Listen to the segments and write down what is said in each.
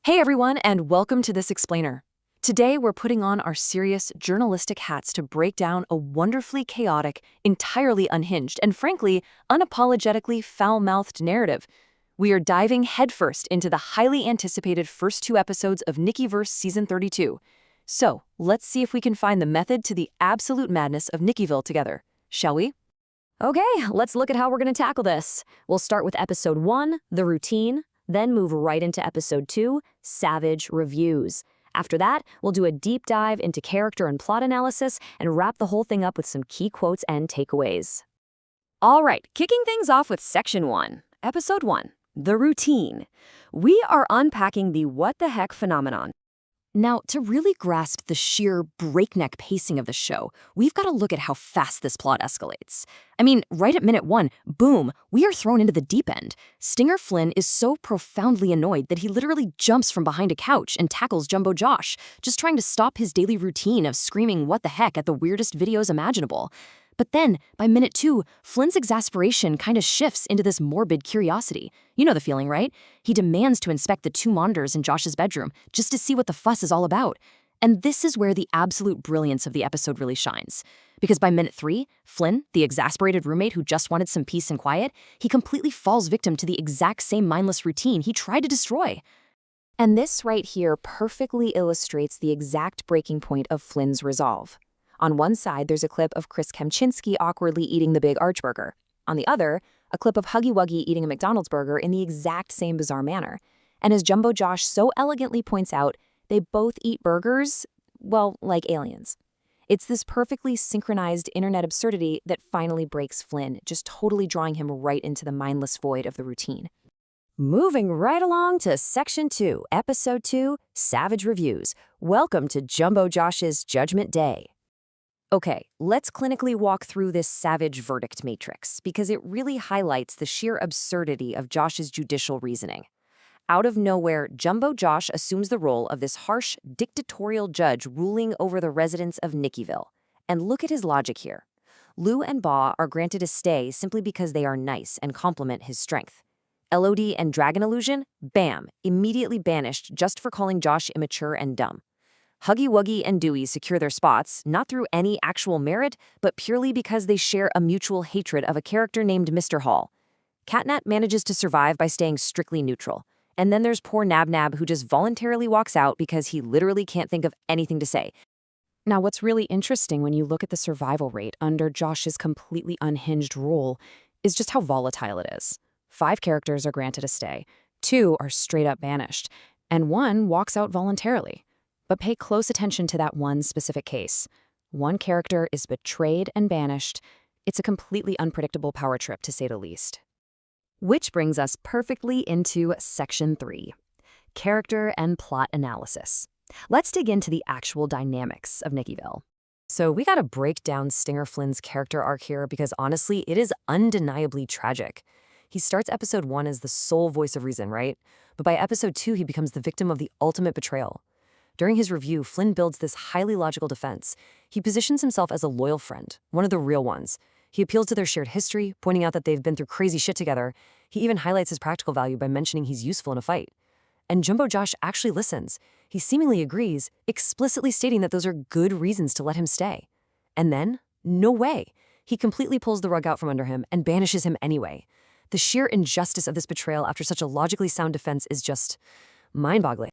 Hey everyone, and welcome to This Explainer. Today we're putting on our serious journalistic hats to break down a wonderfully chaotic, entirely unhinged, and frankly, unapologetically foul-mouthed narrative. We are diving headfirst into the highly anticipated first two episodes of Nicky Verse Season 32. So, let's see if we can find the method to the absolute madness of Nickyville together, shall we? Okay, let's look at how we're going to tackle this. We'll start with Episode 1, The Routine, then move right into Episode 2, Savage Reviews. After that, we'll do a deep dive into character and plot analysis and wrap the whole thing up with some key quotes and takeaways. All right, kicking things off with Section 1, Episode 1, The Routine. We are unpacking the what the heck phenomenon. Now, to really grasp the sheer breakneck pacing of the show, we've got to look at how fast this plot escalates. I mean, right at minute 1, boom, we are thrown into the deep end. Stinger Flynn is so profoundly annoyed that he literally jumps from behind a couch and tackles Jumbo Josh, just trying to stop his daily routine of screaming what the heck at the weirdest videos imaginable. But then, by minute 2, Flynn's exasperation kind of shifts into this morbid curiosity. You know the feeling, right? He demands to inspect the 2 monitors in Josh's bedroom just to see what the fuss is all about. And this is where the absolute brilliance of the episode really shines. Because by minute 3, Flynn, the exasperated roommate who just wanted some peace and quiet, he completely falls victim to the exact same mindless routine he tried to destroy. And this right here perfectly illustrates the exact breaking point of Flynn's resolve. On one side, there's a clip of Kempczinski awkwardly eating the big arch burger. On the other, a clip of Huggy Wuggy eating a McDonald's burger in the exact same bizarre manner. And as Jumbo Josh so elegantly points out, they both eat burgers, well, like aliens. It's this perfectly synchronized internet absurdity that finally breaks Flynn, just totally drawing him right into the mindless void of the routine. Moving right along to Section 2, Episode 2, Savage Reviews. Welcome to Jumbo Josh's Judgment Day. Okay, let's clinically walk through this savage verdict matrix because it really highlights the sheer absurdity of Josh's judicial reasoning. Out of nowhere, Jumbo Josh assumes the role of this harsh, dictatorial judge ruling over the residents of Nickyville. And look at his logic here. Lou and Ba are granted a stay simply because they are nice and complement his strength. Elodie and Dragon Illusion, bam, immediately banished just for calling Josh immature and dumb. Huggy Wuggy and Dewey secure their spots, not through any actual merit, but purely because they share a mutual hatred of a character named Mr. Hall. Catnat manages to survive by staying strictly neutral. And then there's poor Nab who just voluntarily walks out because he literally can't think of anything to say. Now, what's really interesting when you look at the survival rate under Josh's completely unhinged rule is just how volatile it is. 5 characters are granted a stay, 2 are straight up banished, and 1 walks out voluntarily. But pay close attention to that one specific case. 1 character is betrayed and banished. It's a completely unpredictable power trip, to say the least. Which brings us perfectly into Section 3, Character and Plot Analysis. Let's dig into the actual dynamics of Nickyville. So we gotta break down Stinger Flynn's character arc here because honestly, it is undeniably tragic. He starts Episode 1 as the sole voice of reason, right? But by Episode 2, he becomes the victim of the ultimate betrayal. During his review, Flynn builds this highly logical defense. He positions himself as a loyal friend, one of the real ones. He appeals to their shared history, pointing out that they've been through crazy shit together. He even highlights his practical value by mentioning he's useful in a fight. And Jumbo Josh actually listens. He seemingly agrees, explicitly stating that those are good reasons to let him stay. And then, no way. He completely pulls the rug out from under him and banishes him anyway. The sheer injustice of this betrayal after such a logically sound defense is just mind-boggling.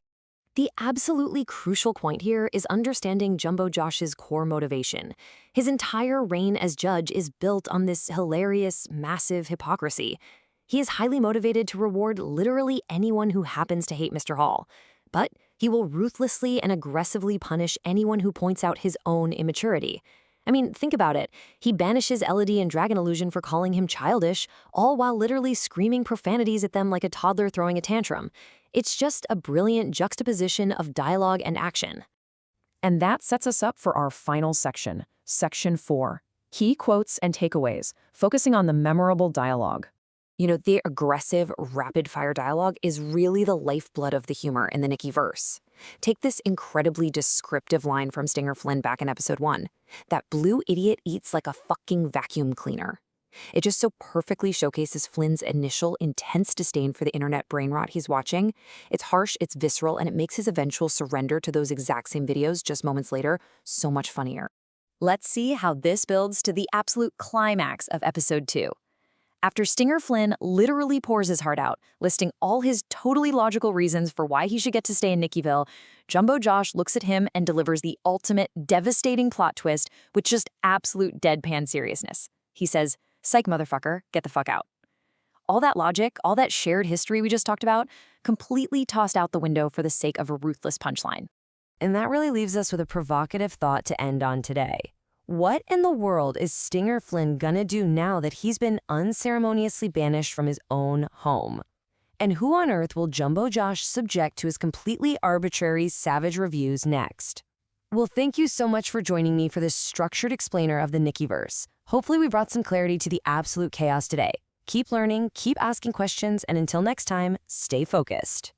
The absolutely crucial point here is understanding Jumbo Josh's core motivation. His entire reign as judge is built on this hilarious, massive hypocrisy. He is highly motivated to reward literally anyone who happens to hate Mr. Hall, but he will ruthlessly and aggressively punish anyone who points out his own immaturity. I mean, think about it. He banishes Elodie and Dragon Illusion for calling him childish, all while literally screaming profanities at them like a toddler throwing a tantrum. It's just a brilliant juxtaposition of dialogue and action. And that sets us up for our final section, Section 4, Key Quotes and Takeaways, focusing on the memorable dialogue. You know, the aggressive, rapid-fire dialogue is really the lifeblood of the humor in the Nicky Verse. Take this incredibly descriptive line from Stinger Flynn back in Episode 1. That blue idiot eats like a fucking vacuum cleaner. It just so perfectly showcases Flynn's initial intense disdain for the internet brain rot he's watching. It's harsh, it's visceral, and it makes his eventual surrender to those exact same videos just moments later so much funnier. Let's see how this builds to the absolute climax of episode 2. After Stinger Flynn literally pours his heart out, listing all his totally logical reasons for why he should get to stay in Nickyville, Jumbo Josh looks at him and delivers the ultimate devastating plot twist with just absolute deadpan seriousness. He says, "Psych, motherfucker, get the fuck out." All that logic, all that shared history we just talked about, completely tossed out the window for the sake of a ruthless punchline. And that really leaves us with a provocative thought to end on today. What in the world is Stinger Flynn gonna do now that he's been unceremoniously banished from his own home? And who on earth will Jumbo Josh subject to his completely arbitrary, savage reviews next? Well, thank you so much for joining me for this structured explainer of the Nicky Verse. Hopefully we brought some clarity to the absolute chaos today. Keep learning, keep asking questions, and until next time, stay focused.